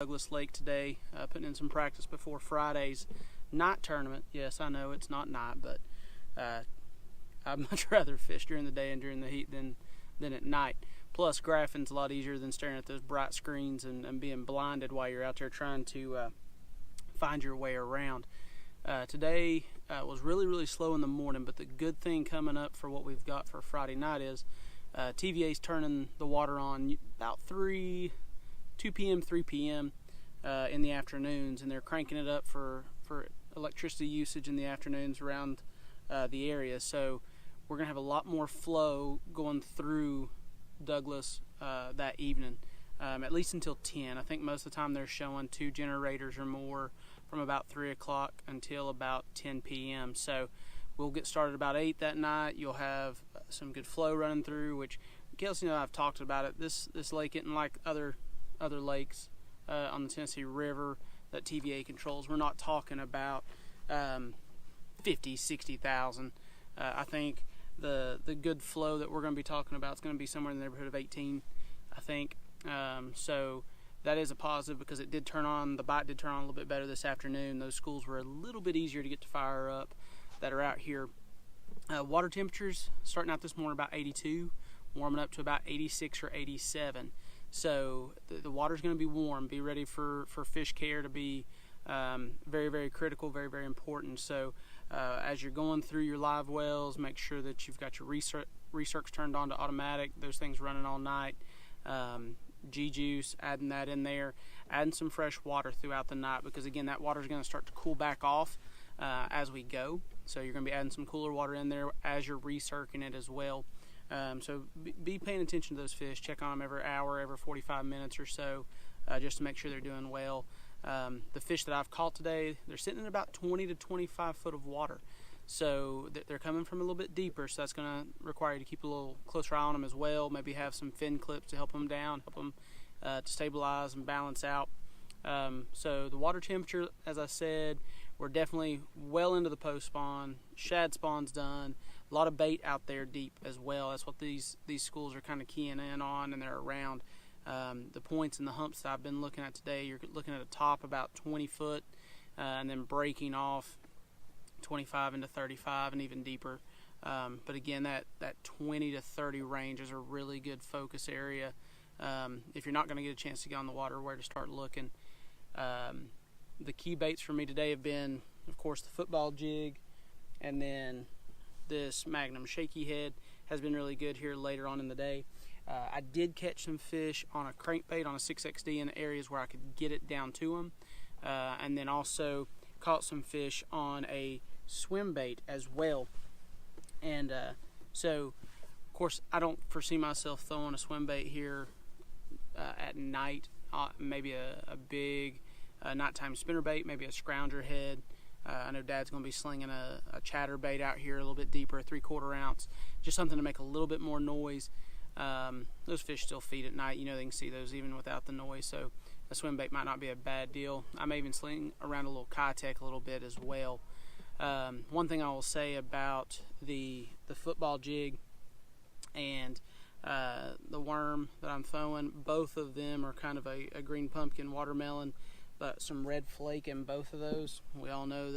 Douglas Lake today, putting in some practice before Friday's night tournament. Yes, I know it's not night, but I'd much rather fish during the day and during the heat than at night. Plus, graphing's a lot easier than staring at those bright screens and being blinded while you're out there trying to find your way around. Today was really slow in the morning, but the good thing coming up for what we've got for Friday night is TVA's turning the water on about 2 p.m., 3 p.m. In the afternoons, and they're cranking it up for electricity usage in the afternoons around the area. So we're going to have a lot more flow going through Douglas that evening, at least until 10. I think most of the time they're showing 2 generators or more from about 3 o'clock until about 10 p.m. So we'll get started about 8 that night. You'll have some good flow running through, which Kelsey and I've talked about it. This lake isn't like other lakes on the Tennessee River that TVA controls. We're not talking about 50, 60,000. I think the good flow that we're going to be talking about is going to be somewhere in the neighborhood of 18, I think. So that is a positive because it did turn on, the bite did turn on a little bit better this afternoon. Those schools were a little bit easier to get to fire up that are out here. Water temperatures starting out this morning about 82, warming up to about 86 or 87. So the water's going to be warm. Be ready for fish care to be very critical, very important. So as you're going through your live wells, make sure that you've got your recircs turned on to automatic, those things running all night. G-juice, adding that in there, adding some fresh water throughout the night, because again, that water is going to start to cool back off as we go. So you're going to be adding some cooler water in there as you're recircing it as well. So be paying attention to those fish. Check on them every hour, every 45 minutes or so, just to make sure they're doing well. The fish that I've caught today, they're sitting in about 20 to 25 foot of water. So they're coming from a little bit deeper, so that's going to require you to keep a little closer eye on them as well. Maybe have some fin clips to help them down, help them to stabilize and balance out. So the water temperature, as I said, we're definitely well into the post spawn. Shad spawn's done. A lot of bait out there deep as well. That's what these schools are kind of keying in on, and they're around. The points and the humps that I've been looking at today, you're looking at a top about 20 foot and then breaking off 25 into 35 and even deeper. But again, that 20 to 30 range is a really good focus area. If you're not going to get a chance to get on the water, where to start looking. The key baits for me today have been, of course, the football jig, and then this Magnum shaky head has been really good here later on in the day. I did catch some fish on a crankbait on a 6XD in areas where I could get it down to them, and then also caught some fish on a swim bait as well. And so, of course, I don't foresee myself throwing a swim bait here at night. Maybe a big nighttime spinnerbait, maybe a scrounger head. I know Dad's going to be slinging a chatterbait out here a little bit deeper, a 3/4 ounce, just something to make a little bit more noise. Those fish still feed at night. You know, they can see those even without the noise, so a swim bait might not be a bad deal. I may even sling around a little Kitech a little bit as well. One thing I will say about the football jig and the worm that I'm throwing, both of them are kind of a green pumpkin watermelon, but some red flake in both of those. We all know that